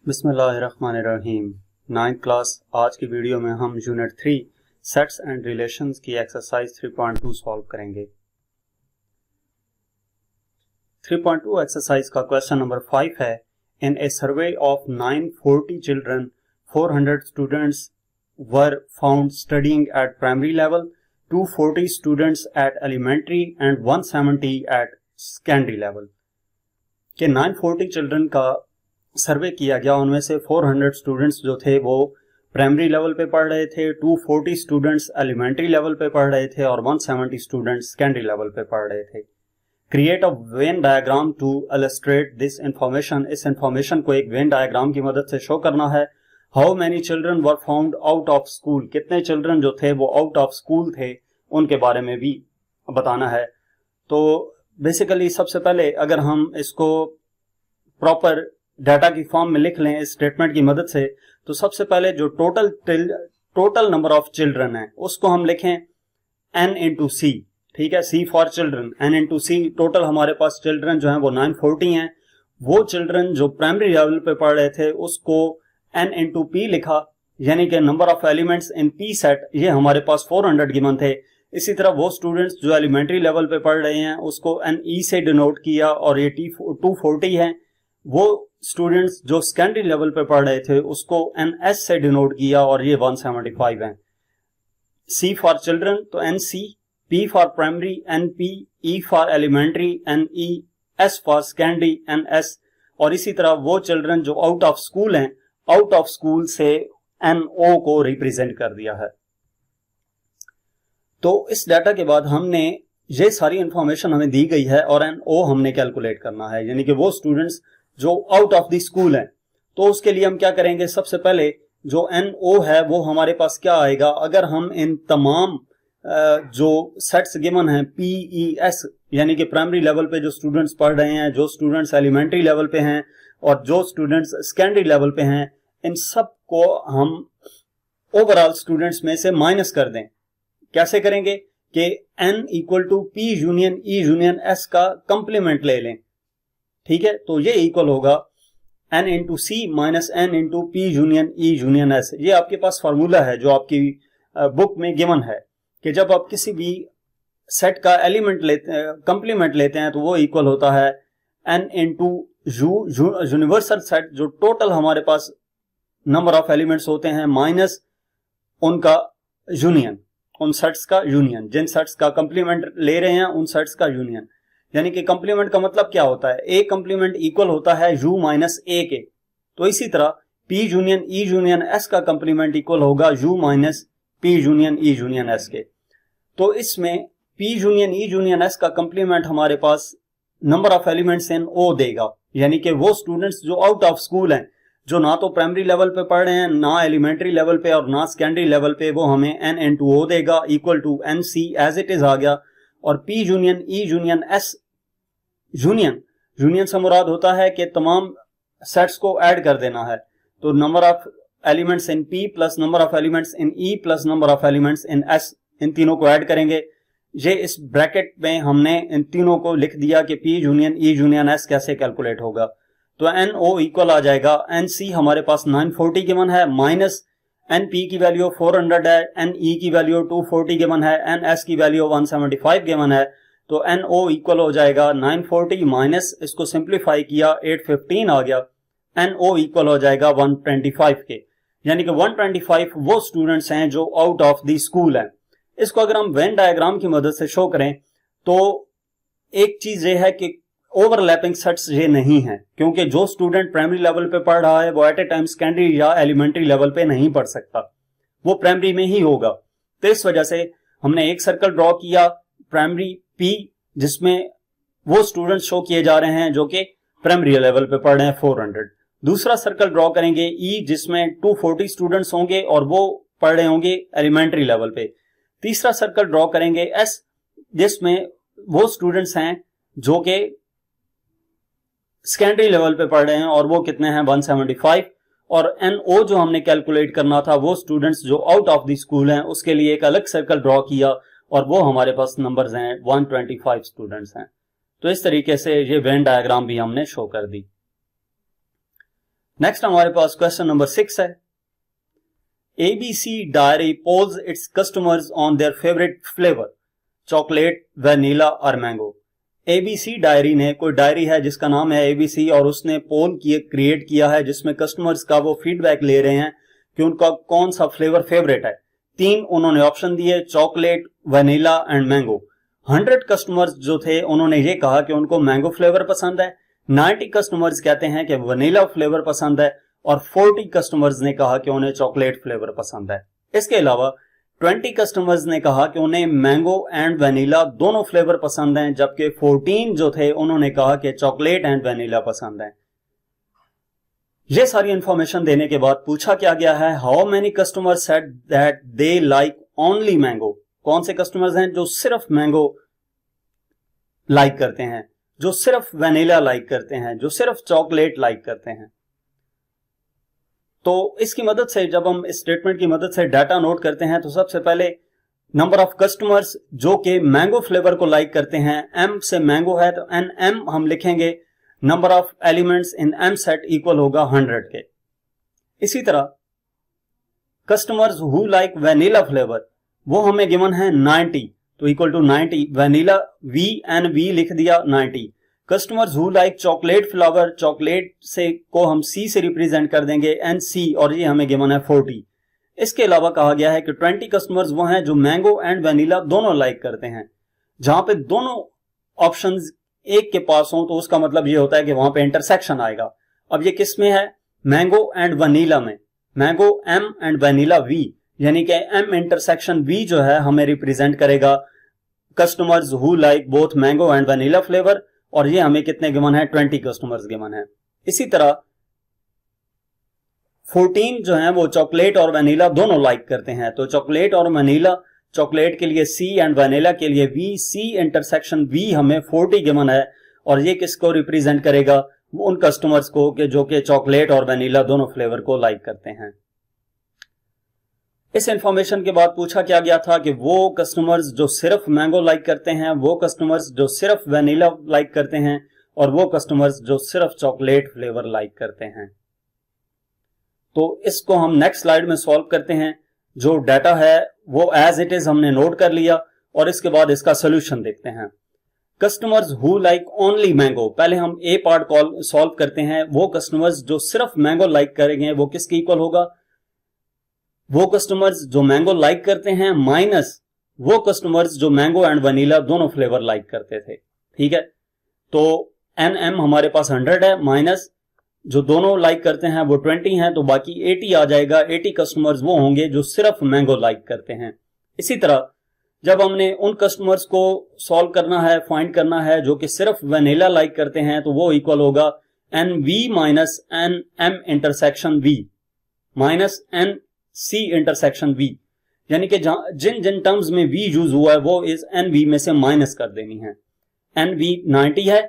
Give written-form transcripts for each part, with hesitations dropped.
बिस्मिल्लाहिर्रहमानिर्रहीम। 9th class आज की वीडियो में हम यूनिट 3 सेट्स एंड रिलेशंस की एक्सरसाइज 3.2 सॉल्व करेंगे। 3.2 एक्सरसाइज का क्वेश्चन नंबर 5 है, in a survey of 940 children 400 students were found studying at primary level, 240 students at elementary and 170 at secondary level. के 940 children का सर्वे किया गया, उनमें से 400 स्टूडेंट्स जो थे वो प्राइमरी लेवल पे पढ़ रहे थे, 240 स्टूडेंट्स एलिमेंट्री लेवल पे पढ़ रहे थे और 170 स्टूडेंट्स सेकेंडरी लेवल पे पढ़ रहे थे। Create a Venn diagram to illustrate this information. इस इंफॉर्मेशन को एक वेन डायग्राम की मदद से शो करना है। How many children were found out of school, कितने चिल्ड्रन जो थे वो आउट ऑफ स्कूल थे, उनके बारे में भी बताना है। तो बेसिकली सबसे पहले अगर हम इसको प्रॉपर डाटा की फॉर्म में लिख लें इस स्टेटमेंट की मदद से, तो सबसे पहले जो टोटल नंबर ऑफ चिल्ड्रन है उसको हम लिखें n इंटू सी। ठीक है, C for children, n into C. Total हमारे पास चिल्ड्रन जो हैं वो 940 हैं। वो चिल्ड्रन जो प्राइमरी लेवल पे पढ़ रहे थे उसको n इंटू पी लिखा, यानी कि number of elements in P set, ये हमारे पास 400 गिवन थे। इसी तरह वो स्टूडेंट्स जो एलिमेंट्री लेवल पे पढ़ रहे हैं उसको n e से डिनोट किया और ये 240 है। वो स्टूडेंट्स जो सेकेंडरी लेवल पे पढ़ रहे थे उसको NS से डिनोट किया और ये 175 हैं। C फॉर चिल्ड्रन तो NC, P for primary NP, E for elementary NE, S for secondary NS। और इसी तरह वो चिल्ड्रन जो आउट ऑफ स्कूल हैं, आउट ऑफ स्कूल से NO को रिप्रेजेंट कर दिया है। तो इस डाटा के बाद हमने ये सारी इंफॉर्मेशन हमें दी गई है और NO हमने कैलकुलेट करना है, यानी कि वो स्टूडेंट्स जो आउट ऑफ द स्कूल हैं। तो उसके लिए हम क्या करेंगे, सबसे पहले जो NO है वो हमारे पास क्या आएगा, अगर हम इन तमाम जो सेट्स गिवन हैं PES, यानी कि प्राइमरी लेवल पे जो स्टूडेंट्स पढ़ रहे हैं, जो स्टूडेंट्स एलिमेंट्री लेवल पे हैं और जो स्टूडेंट्स सेकेंडरी लेवल पे हैं, इन सब को हम ओवरऑल स्टूडेंट्स में से माइनस कर दें। कैसे करेंगे कि N equal to P union E union S का कंप्लीमेंट ले लें। ठीक है, तो ये इक्वल होगा n into C minus n into P union E union S। ये आपके पास फार्मूला है जो आपकी बुक में गिवन है कि जब आप किसी भी सेट का एलिमेंट लेते हैं, कंप्लीमेंट लेते हैं, तो वो इक्वल होता है n इंटू यूनिवर्सल सेट, जो टोटल हमारे पास नंबर ऑफ एलिमेंट्स होते हैं, माइनस उनका यूनियन, उन सेट्स का यूनियन, जिन सेट्स का कंप्लीमेंट ले रहे हैं उन सेट्स का यूनियन। यानी कि कंप्लीमेंट का मतलब क्या होता है, ए कंप्लीमेंट इक्वल होता है u माइनस ए के। तो इसी तरह p union E union S का कंप्लीमेंट इक्वल होगा u minus p union E union S के। तो इसमें p union E union S का कंप्लीमेंट हमारे पास number of elements in O देगा, यानी कि वो स्टूडेंट्स जो आउट ऑफ स्कूल हैं, जो ना तो प्राइमरी लेवल पे पढ़ रहे हैं, ना एलिमेंट्री लेवल पे और ना सेकेंडरी लेवल पे, वो हमें n इंटू O देगा equal to NC as it is आ गया। और P union E union S, union से मुराद होता है कि तमाम सेट्स को ऐड कर देना है। तो number of elements in P plus number of elements in E plus number of elements in S, इन तीनों को ऐड करेंगे। ये इस ब्रैकेट में हमने इन तीनों को लिख दिया कि P union E union S कैसे कैलकुलेट होगा। तो NO इक्वल आ जाएगा, NC हमारे पास 940 गिवन है, माइनस NP की वैल्यू 400 है, NE की वैल्यू 240 गिवन है, NS की वैल्यू 175 गिवन है। तो NO इक्वल हो जाएगा 940 माइनस, इसको सिंप्लीफाई किया 815 आ गया, NO इक्वल हो जाएगा 125 के। यानी कि 125 वो स्टूडेंट्स हैं जो आउट ऑफ द स्कूल हैं। इसको अगर हम वेन डायग्राम की मदद से शो करें तो एक चीज ये है कि ओवरलैपिंग सेट्स ये नहीं है, क्योंकि जो स्टूडेंट प्राइमरी लेवल पे पढ़ रहा है वो एट ए टाइम सेकेंडरी या एलिमेंट्री लेवल पे नहीं पढ़ सकता, वो प्राइमरी में ही होगा। तो इस वजह से हमने एक सर्कल ड्रॉ किया प्राइमरी P, जिसमें वो स्टूडेंट्स शो किए जा रहे हैं जो कि प्राइमरी लेवल पे पढ़ रहे हैं 400। दूसरा सर्कल ड्रॉ करेंगे E, जिसमें 240 स्टूडेंट्स होंगे और वो पढ़ रहे होंगे एलिमेंट्री लेवल पे। तीसरा सर्कल ड्रॉ करेंगे S, जिसमें वो स्टूडेंट्स हैं जो कि सेकेंडरी लेवल पे पढ़ रहे हैं और वो कितने हैं 175। और NO जो हमने कैलकुलेट करना था, वो स्टूडेंट्स जो आउट ऑफ द स्कूल हैं, उसके लिए एक अलग सर्कल ड्रॉ किया और वो हमारे पास नंबर्स हैं 125 स्टूडेंट्स हैं। तो इस तरीके से ये वेन डायग्राम भी हमने शो कर दी। नेक्स्ट हमारे पास क्वेश्चन नंबर 6 है। ABC dairy polls its customers on their favourite flavour, chocolate, vanilla और मैंगो। ABC डायरी ने, कोई डायरी है जिसका नाम है ABC, और उसने पोल क्रिएट किया है जिसमें कस्टमर्स का वो फीडबैक ले रहे हैं कि उनका कौन सा फ्लेवर फेवरेट है। 3 उन्होंने ऑप्शन दिए, chocolate, vanilla and mango. 100 customers जो थे उन्होंने ये कहा कि उनको मैंगो फ्लेवर पसंद है, 90 कस्टमर्स कहते हैं कि वनीला फ्लेवर पसंद है, और 40 कस्टमर्स ने कहा कि उन्हें चॉकलेट फ्लेवर पसंद है। इसके अलावा 20 कस्टमर्स ने कहा कि उन्हें मैंगो एंड वनीला दोनों फ्लेवर पसंद हैं, जबकि 14 जो थे उन्होंने कहा कि चॉकलेट एंड वनीला पसंद है। ये सारी इंफॉर्मेशन देने के बाद पूछा क्या गया है, how many customers said that they like only mango. कौन से कस्टमर्स हैं जो सिर्फ मैंगो लाइक करते हैं, जो सिर्फ वैनिला लाइक करते हैं, जो सिर्फ चॉकलेट लाइक करते हैं। तो इसकी मदद से, जब हम इस स्टेटमेंट की मदद से डाटा नोट करते हैं, तो सबसे पहले नंबर ऑफ कस्टमर्स जो कि मैंगो फ्लेवर को लाइक करते हैं, एम से मैंगो है तो एम हम लिखेंगे, number of elements in M set equal होगा 100 के। इसी तरह customers who like vanilla flavour वो हमें गिवन है 90, तो equal to 90, vanilla V N V लिख दिया 90। Customers who like chocolate flavour, chocolate से को हम सी से रिप्रेजेंट कर देंगे एन सी, और ये हमें गिवन है 40। इसके अलावा कहा गया है कि 20 कस्टमर्स वो हैं जो मैंगो एंड वैनिला दोनों लाइक करते हैं। जहां पे दोनों ऑप्शंस एक के पास हो तो उसका मतलब ये होता है कि वहां पे इंटरसेक्शन आएगा। अब ये किस में है, मैंगो एंड वनीला में, mango M and vanilla V, यानी कि एम इंटरसेक्शन वी जो है हमें रिप्रेजेंट करेगा customers who like both mango and vanilla flavour, और ये हमें कितने गिवन है, 20 कस्टमर्स गिवन है। इसी तरह 14 जो है वो चॉकलेट और वनीला दोनों लाइक करते हैं, तो चॉकलेट और वनीला, चॉकलेट के लिए सी एंड वनीला के लिए वी, सी इंटरसेक्शन वी हमें 40 गिवन है, और ये किसको रिप्रेजेंट करेगा, उन कस्टमर्स को कि जो कि चॉकलेट और वनीला दोनों फ्लेवर को लाइक करते हैं। इस इंफॉर्मेशन के बाद पूछा क्या गया था कि वो कस्टमर्स जो सिर्फ मैंगो लाइक करते हैं, वो कस्टमर्स जो सिर्फ वनीला लाइक करते हैं, और वो कस्टमर्स जो सिर्फ चॉकलेट फ्लेवर लाइक करते हैं। तो इसको हम नेक्स्ट स्लाइड में सॉल्व करते हैं। जो डाटा है वो एज इट इज हमने नोट कर लिया, और इसके बाद इसका सोल्यूशन देखते हैं। Customers who like only mango, पहले हम ए पार्ट सॉल्व करते हैं। वो कस्टमर्स जो सिर्फ मैंगो लाइक करेंगे वो किसके इक्वल होगा, वो कस्टमर्स जो मैंगो लाइक करते हैं माइनस वो कस्टमर्स जो मैंगो एंड वनीला दोनों फ्लेवर लाइक करते थे। ठीक है, तो एन एम हमारे पास 100 है, माइनस जो दोनों लाइक करते हैं वो 20 हैं, तो बाकी 80 आ जाएगा। 80 कस्टमर्स वो होंगे जो सिर्फ मैंगो लाइक करते हैं। इसी तरह जब हमने उन कस्टमर्स को सॉल्व करना है, फाइंड करना है जो कि सिर्फ वनीला लाइक करते हैं, तो वो इक्वल होगा N V minus N M intersection V minus N C intersection V, यानी कि जिन जिन टर्म्स में वी यूज हुआ है वो इस एन वी में से माइनस कर देनी है। एन वी 90 है,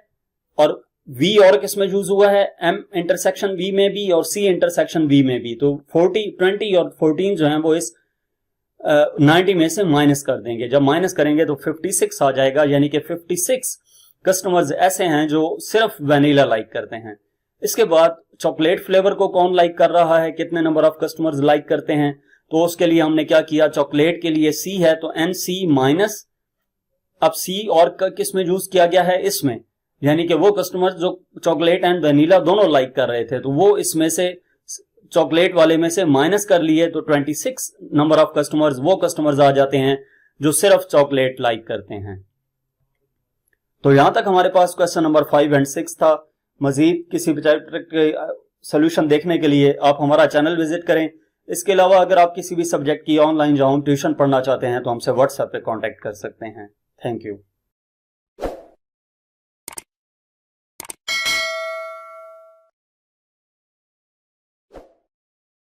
और वी और किस में यूज हुआ है, एम इंटरसेक्शन वी में भी और सी इंटरसेक्शन वी में भी। तो 20 और 14 जो है वो इस 90 में से माइनस कर देंगे। जब माइनस करेंगे तो 56 आ जाएगा, यानी कि 56 कस्टमर्स ऐसे हैं जो सिर्फ वनीला लाइक करते हैं। इसके बाद चॉकलेट फ्लेवर को कौन लाइक कर रहा है, कितने नंबर ऑफ कस्टमर्स लाइक करते हैं, तो उसके लिए हमने क्या किया, चॉकलेट के लिए सी है तो एन सी माइनस, अब सी और किस में यूज किया गया है, इसमें, यानी कि वो कस्टमर्स जो चॉकलेट एंड वनीला दोनों लाइक कर रहे थे, तो वो इसमें से चॉकलेट वाले में से माइनस कर लिए, तो 26 नंबर ऑफ कस्टमर्स वो कस्टमर्स आ जाते हैं जो सिर्फ चॉकलेट लाइक करते हैं। तो यहां तक हमारे पास क्वेश्चन नंबर 5 एंड 6 था। मजीद किसी भी चैप्टर के सोल्यूशन देखने के लिए आप हमारा चैनल विजिट करें। इसके अलावा अगर आप किसी भी सब्जेक्ट की ऑनलाइन ट्यूशन पढ़ना चाहते हैं तो हमसे व्हाट्सएप पे कांटेक्ट कर सकते हैं। Thank you.